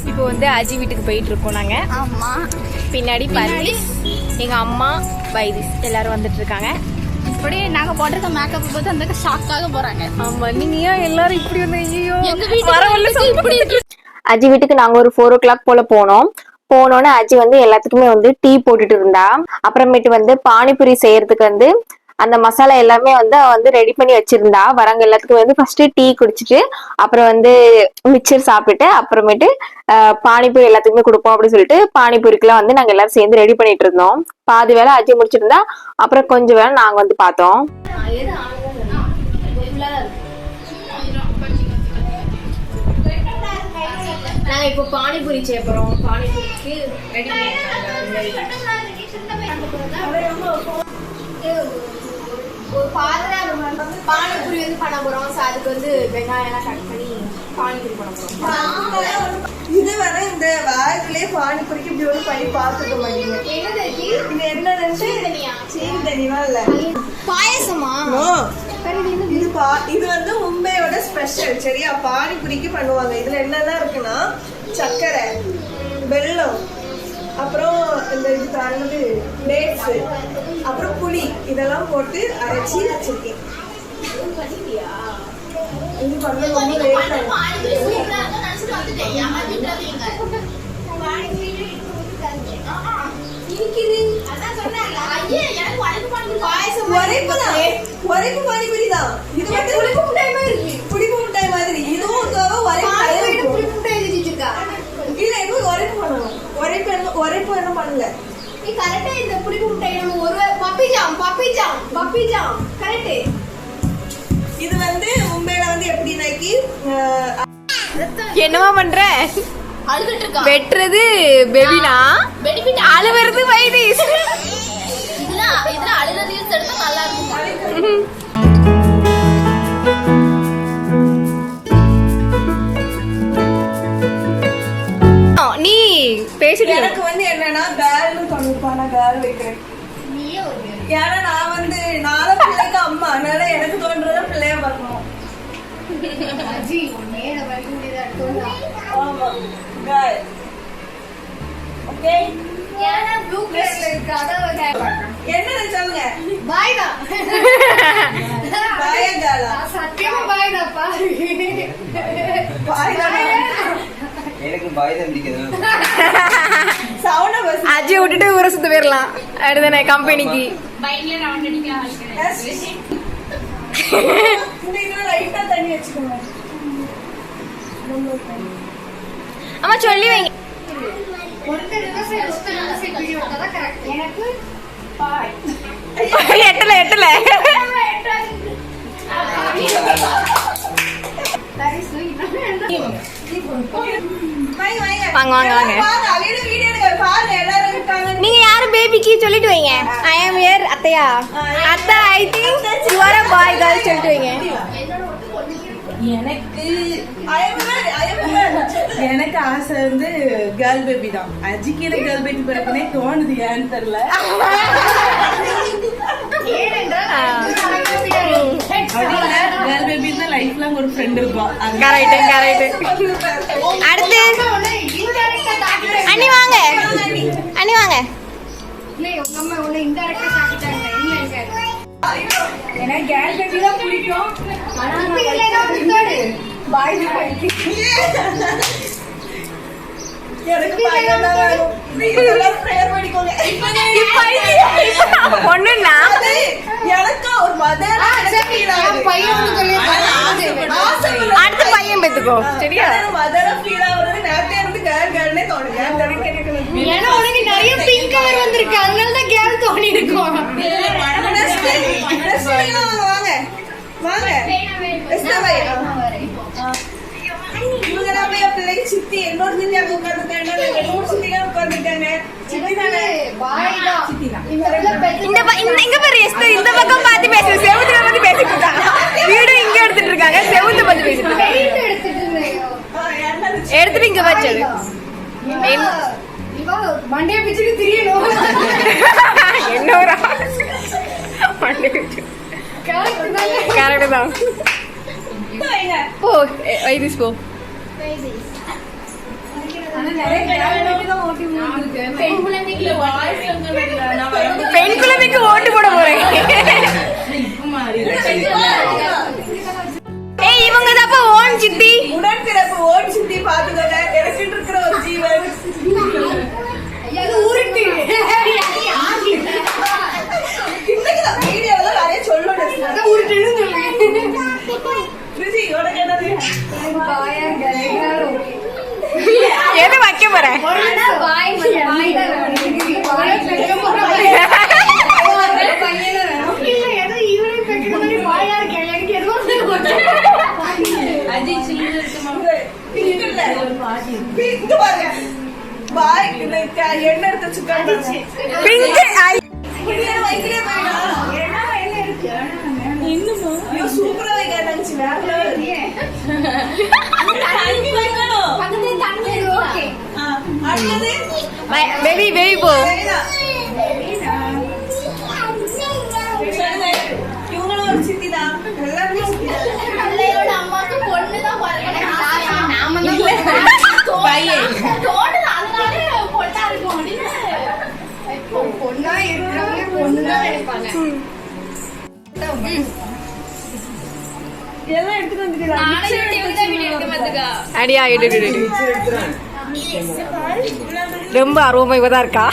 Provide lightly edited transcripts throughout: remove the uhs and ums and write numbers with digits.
இப்போ வந்து அஜி வீட்டுக்கு போயிட்டு இருக்கோம் நாங்க. ஆமா, பின்னாடி பர்வீஸ், எங்க அம்மா, பைதிஸ் எல்லாரும் வந்துட்டு இருக்காங்க. இப்படி நாங்க போட்டிருக்க மேக்கப் பார்த்து அந்த ஷாக்காக போறாங்க. ஆமா, நீங்க ஏன் எல்லாரும் இப்படி வந்து ஐயோ எங்க வீட்டுக்கு இப்படி அஜி வீட்டுக்கு நாங்க ஒரு 4 o'clock போல போனோன்னு அஜி வந்து எல்லாத்துக்குமே வந்து டீ போட்டுட்டு இருந்தா. அப்புறமேட்டு வந்து பானிபூரி செய்யறதுக்கு வந்து அந்த மசாலா எல்லாமே வந்து அவ வந்து ரெடி பண்ணி வச்சிருந்தா. வரவங்க எல்லாத்துக்கும் வந்து ஃபர்ஸ்ட் டீ குடிச்சிட்டு அப்புறம் வந்து மிக்சர் சாப்பிட்டுட்டு அப்புறமேட்டு பானிபூரி எல்லாத்துக்குமே கொடுப்போம் அப்படின்னு சொல்லிட்டு பானிபூரிக்குலாம் வந்து நாங்க எல்லாரும் சேர்ந்து ரெடி பண்ணிட்டு இருந்தோம். பாதி வேலை அஜி முடிச்சிட்டு இருந்தா, அப்புறம் கொஞ்சம் வேலை நாங்க வந்து பார்த்தோம். நாங்க இப்போ பானிபூரி செய்ய போறோம். பானிபூரிக்கு ரெடி ஒரு பானிபூரி வந்து பண்ண போறோம். அதுக்கு வந்து வெங்காயம் எல்லாம் கட் பண்ணி பானிபூரி பண்ண போறோம். இதுவரை இந்த வாரத்திலே பானிபூரிக்கு இப்படி ஒரு பண்ணி பார்த்துக்க மாட்டீங்க. இது என்ன சீனி தனியா இல்ல பாயசமா? இது வந்து மும்பையோட ஸ்பெஷல். சரியா? பானிபூரிக்கு பண்ணுவாங்க. இதுல என்னெல்லாம் இருக்குன்னா சர்க்கரை, வெல்லம், அப்புறம் இந்த இது தாண்டது டேட்ஸ், அப்புறம் புளி இதெல்லாம் போட்டு அரைச்சி வச்சிருக்கேன். இது பண்ண ரொம்ப லேட் உரைப்பு பானிபூரி தான். இது வந்து புளிப்பு மிட்டாய் மாதிரி. இதுவும் புளிப்பு மிட்டாய் எழுதிச்சிருக்கா. இல்ல இது உரைப்பு பண்ணணும். உரைப்பு என்ன பண்ணல. நீ கரெக்டா இந்த புளிப்பு மிட்டாய் நம்ம ஒரு பப்பி ஜாம் கரெக்ட். இது வந்து மும்பைல வந்து எப்படினாக்கி என்னமா பண்ற? அழுதுட்டு இருக்கா. வெட்டுறது பெபினா, அழுவுறது வைதிஸ். இதுல அழுத ரீல்ஸ் எடுத்தா நல்லா இருக்கும். நீ பேசிட்டு எனக்கு வந்து என்னன்னா கேர்ள்னு பண்ணிருப்பா. நான் கேர்ள் வைக்கிறேன். ஏன்னா நான் வந்து நானும் பிள்ளைக்கு அம்மா, அதனால எனக்கு தோன்றத பிள்ளைய பார்க்கணும். ஆமா கேர்ள். ஓகே, ப்ளூ கலர்ல இருக்கு. என்ன சொல்லுங்க. பாய் தான். பாயா கேர்ளா? சத்தியமா பாய் தான். பாய் தான். எனக்கு பாய் தான் பிடிக்குது. சவுண்ட பஸ் அஜி விட்டுட்டு ஊரை சுத்த போயிடலாம். அடுத்த கம்பெனிக்கு பைக்ல ரவுண்ட் அடிக்கலாம். இந்த லைட்டா தண்ணி வச்சுக்கோங்க. அம்மா சொல்லி வைங்க. எனக்கு எட்டல வாங்க. நீங்க யாரு பேபிக்கு சொல்லிட்டு வைங்க. ஐ ஆம் ஹியர் அத்தையா. அத்தை, I think you are a boy girl சொல்லிட்டு வைங்க. எனக்கு ஆசை வந்து கேர்ள் பேபி தான். அஜிக்கு எனக்கு கேர்ள் பேபி பிறக்குனே தோணுது. ஏன்னு தெரியல. கேர்ள் பேபி தான் லைஃப் லாங் ஒரு ஃப்ரெண்ட் இருப்பான். கரெக்ட். அடுத்து அண்ணி வாங்க. எனக்கு கேர்ள் பேபி தான் பிடிக்கும். பொண்ணுன்னா எனக்கு ஒரு மதர் அடுத்த பையன் பெத்துக்கோ. சரியா? மதர் ஃபீல் ஆகுறது நேரத்தை இருந்து கேர்ள் கேர்ள்னே தோணுங்க. ஏன்னா உனக்கு நிறைய பிங்க் கலர் வந்திருக்கு, அதனால தான் கேர்ள் தோணி இருக்கும். பிள்ளைக்கு சித்தி என்னோட சித்தி அங்க உட்கார்ந்துட்டாங்க. 2 சித்தியா உட்கார்ந்துட்டாங்க. சித்தி தானே? இங்க பாரு எஸ்தர், இந்த பக்கம் பார்த்து பேசு. செவுத்துல பத்தி பேசிட்டு இருக்காங்க. வீடு இங்க எடுத்துட்டு இருக்காங்க. செவுத்த பத்தி பேசிட்டு இருக்காங்க. எடுத்துட்டு இங்க வச்சது மண்டே பிச்சுட்டு திரியணும். என்ன ஒரு கரெக்ட் தான். போ வைதிஸ் போ. பெண் குழந்தைக்கு ஓட்டு போட போறேன். ஏய் இவங்க தான் ஓன் சித்தி. உடன்பிறப்பு ஓன் சித்தி பாத்துக்கோங்க. எனக்கு இருக்கிற ஒரு ஜீவன் உருட்டு இன்னைக்குதான் வீடியோல நிறைய சொல்லணும். உருட்டுன்னு ரிஷி, உனக்கு என்னது? எது வைக்க போறேன்? பிங்க் இல்ல. பிங்க் பாருங்க. பாய் என்ன எடுத்து வச்சுக்காங்க. பிங்க் வைக்கிறே போயிடா. ஐயோ, சூப்பரா வைக்க நினைச்சு வேற தண்ணி வைக்கணும். அடுத்தது பேபி பேபி போ. இவங்களும் ஒரு சித்தி தான். எல்லாருமே சித்தி தான். அம்மாக்கு பொண்ணுதான் பொண்ணா இருக்கிறவங்க பொண்ணுதான் நினைப்பாங்க. எல்லாம் எடுத்துட்டு வந்துட்டீங்களா? அடியா ரொம்ப அருமையா இருக்கா.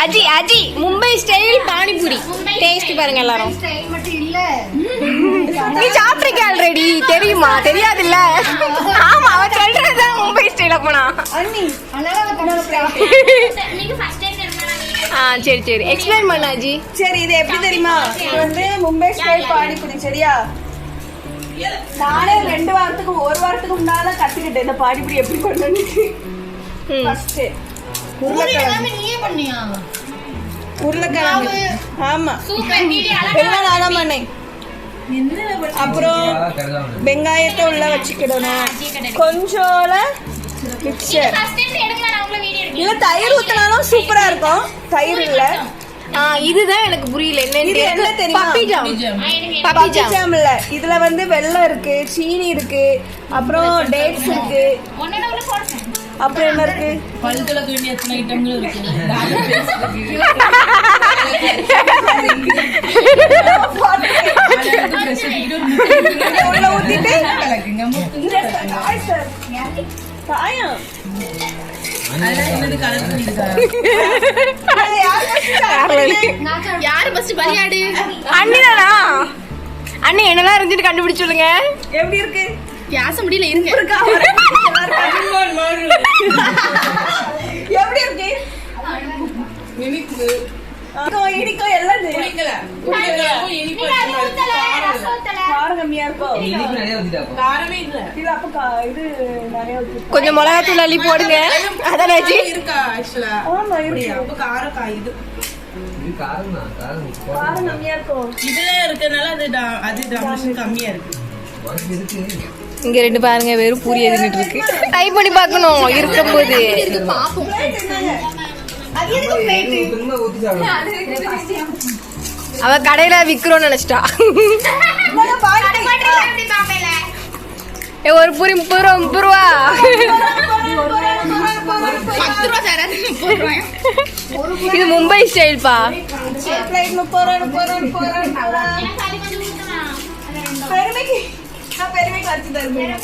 அஜி அஜி மும்பை ஸ்டைல் பானிபூரி டேஸ்ட் பாருங்க எல்லாரும். நீ சாப்பிட்டிருக்க ஆல்ரெடி தெரியுமா? தெரியாதுல்ல? ஆமா அவ சொல்றதுதான் மும்பை ஸ்டைல். அப்பனா அண்ணி சரி சரி எக்ஸ்பிளைன் பண்ண அஜி. சரி, இது எப்படி தெரியுமா? இது வந்து மும்பை ஸ்டைல் பானிபூரி. சரியா? நானே 2 வாரத்துக்கு 1 வாரத்துக்கு முன்னால கத்துக்கிட்டேன் இந்த பானிபூரி எப்படி பண்ணணும். ஃபர்ஸ்ட் உருளைக்கிழங்கு. ஆமா, எல்லாம் நானா பண்ணேன். அப்புறம் வெங்காயத்தை உள்ள வச்சுக்கிடணும். கொஞ்சோல மிக்சர் இல்ல தயிர் ஊத்தினாலும் சூப்பரா இருக்கும். தயிர் இல்ல. இதுதான் எனக்கு புரியல இது என்ன தெரியுமா? பப்பி ஜாம் இல்ல. இதுல வந்து வெல்லம் இருக்கு, சீனி இருக்கு, அப்புறம் டேட்ஸ் இருக்கு, அப்புறம் என்ன இருக்கு? பல்கலக்கு வேண்டிய எத்தனை ஐட்டங்களும் இருக்கு. உள்ள ஊத்திட்டு காயம். யாரு ஃபர்ஸ்ட் பலியாடு? அண்ணிதானா? அண்ணி என்னெல்லாம் இருந்துட்டு கண்டுபிடிச்சு சொல்லுங்க. எப்படி இருக்கு? பேச முடியல இருங்க. எப்படி இருக்கு? இனிக்கும் எல்லாம் காரம் கம்மியா இருக்கும். இனிப்பு நிறைய ஊத்திட்டாப்பா. காரமே இல்ல. இல்ல அப்ப இது நிறைய ஊத்தி. கொஞ்சம் மிளகாத்தூள் அள்ளி போடுங்க. அதான் அஜி. இருக்கா ஆக்சுவலா? ஆமா இருக்கு. அப்ப காரம் இது இது காரம் தான். காரம் காரம் கம்மியா இருக்கும். இதுல இருக்கனால அது டெம்பரேச்சர் கம்மியா இருக்கு. உனக்கு இருக்கு. இங்க 2 பாருங்க வெறும் பூரி எதுன்னு இருக்கு. ட்ரை பண்ணி பார்க்கணும் இருக்கும்போது. பாப்போம். அது எதுக்கு பிளேட்? திரும்ப ஊத்தி சாப்பிடு. அவ கடையில விக்கிறோம்னு நினைச்சிட்டா. ஒரு பூரி 30 ரூபா. 10 ரூபா தராது 30 ரூபாய். இது மும்பை ஸ்டைல்பா. பிளேட் 30 ரூபா. பெருமைக்கு நான் பெருமைக்கு வச்சு தருவேன்.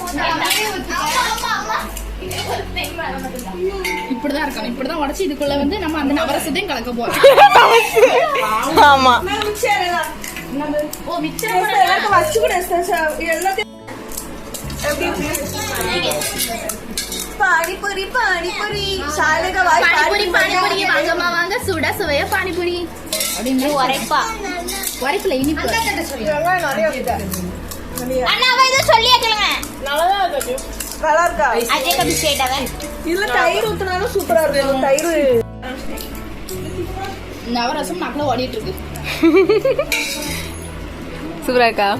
இப்படிதான் இருக்கணும். இப்படிதான் உடைச்சு இதுக்குள்ள வந்து நம்ம அந்த நவரசத்தையும் கலக்க போறோம். ஆமா ஓ மிச்சம் எல்லாருக்கும் வச்சு கூட எல்லாத்தையும் பானிபூரி பானிபூரி சாலைக்கு வாய் பானிபூரி பானிபூரி வாங்கம்மா வாங்க சுட சுவையா பானிபூரி அப்படின்னு உரைப்பா. உரைப்புல இனிப்பு. அண்ணா அவ இத சொல்லியே கேளுங்க. நல்லா இருக்கா? அஜய் கபி ஸ்டேட் அவன். இதுல தயிர் ஊத்துனாலும் சூப்பரா இருக்கும். தயிர் நவரசம் நாக்குல ஓடிட்டு இருக்கு. சூப்பரா இருக்கா?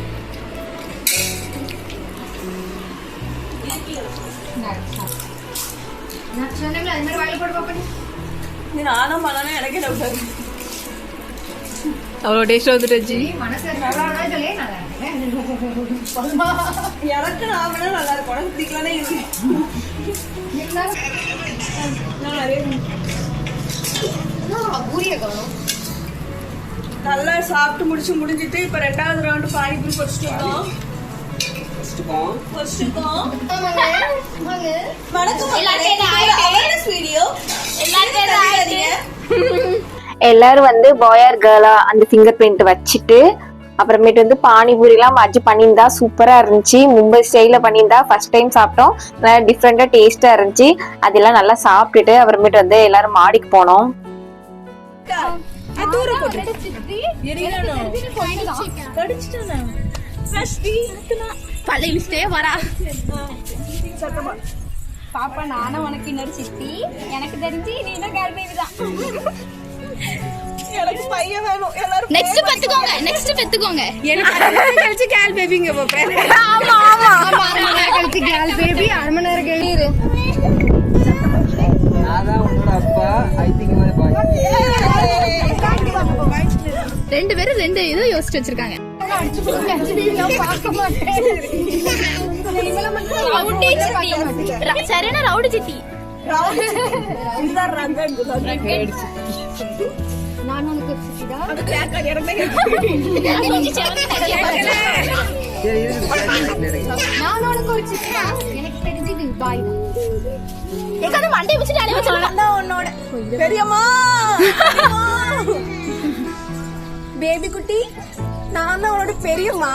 நான் சொன்னேன்ல அது மாதிரி வாயில போட்டு பாப்பா. நீ நானும் பண்ணனும் எனக்கே டவுட் அவ்வளோ டேஸ்ட் வந்துட்டு ஜி. எனக்கு நான் வேணா நல்லா இருக்கும், உனக்கு பிடிக்கலானே இருக்கு. நல்லா சாப்பிட்டு முடிஞ்சிட்டு இப்ப 2வது ரவுண்ட் பானிபூரி பொரிச்சிட்டோம். வணக்கம் வீடியோ எல்லாரும் வந்து பாயர் கேர்ளா அந்த ஃபிங்கர் பிரிண்ட் வச்சுட்டு அப்புறமேட்டு வந்து பானிபூரிலாம் அஜி பண்ணியிருந்தா சூப்பரா இருந்துச்சு. மும்பை ஸ்டைல பண்ணியிருந்தா ஃபர்ஸ்ட் டைம் சாப்பிட்டோம். நல்லா டிஃப்ரெண்டா டேஸ்டா இருந்துச்சு. அதெல்லாம் நல்லா சாப்பிட்டுட்டு அப்புறமேட்டு வந்து எல்லாரும் மாடிக்கு போனோம். பாப்பா நானும் உனக்கு இன்னொரு சித்தி, எனக்கு தெரிஞ்சு நீ தான் கேர்ள் பேபி தான். எனக்கு பையன் வேணும் எல்லாரும். நெக்ஸ்ட் பெத்துக்கோங்க. எனக்கு கழிச்சு கேல் பேபிங்க பாப்பேன். ஆமா கழிச்சு கேர்ள் பேபி அரை மணி நேரம் கழிச்சு. நான் உன்னோட அப்பா. ஐ திங்க் மாதிரி பாய். 2 பேரும் 2 இது யோசிச்சு வச்சிருக்காங்க. சரியான ரவுடி சித்தி. நான் உனக்கு ஒரு சித்தி தான். நான் உனக்கு ஒரு சித்தி தான். எனக்கு தெரிஞ்சது பாய் தான். ஏகாது மண்டை வச்சுட்டு அடி வச்சலாம் தான் உன்னோட பெரியம்மா பேபி குட்டி, நான் தான் உன்னோட பெரியம்மா.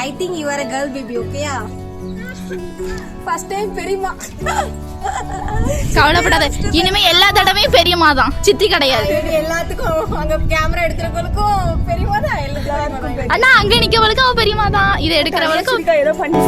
ஐ think you are a girl baby, ஓகேயா? ஃபர்ஸ்ட் டைம் பெரியம்மா. கவலைப்படாத, இனிமே எல்லா தடவையும் பெரியம்மா தான், சித்தி கிடையாது. எல்லாத்துக்கும் அங்க கேமரா எடுக்கிறவங்களுக்கும் பெரியம்மா தான், எல்லாத்துக்கும் அண்ணா அங்க நிக்கவளுக்கு அவ பெரியம்மா தான், இதை எடுக்கிறவளுக்கு ஏதோ பண்ணி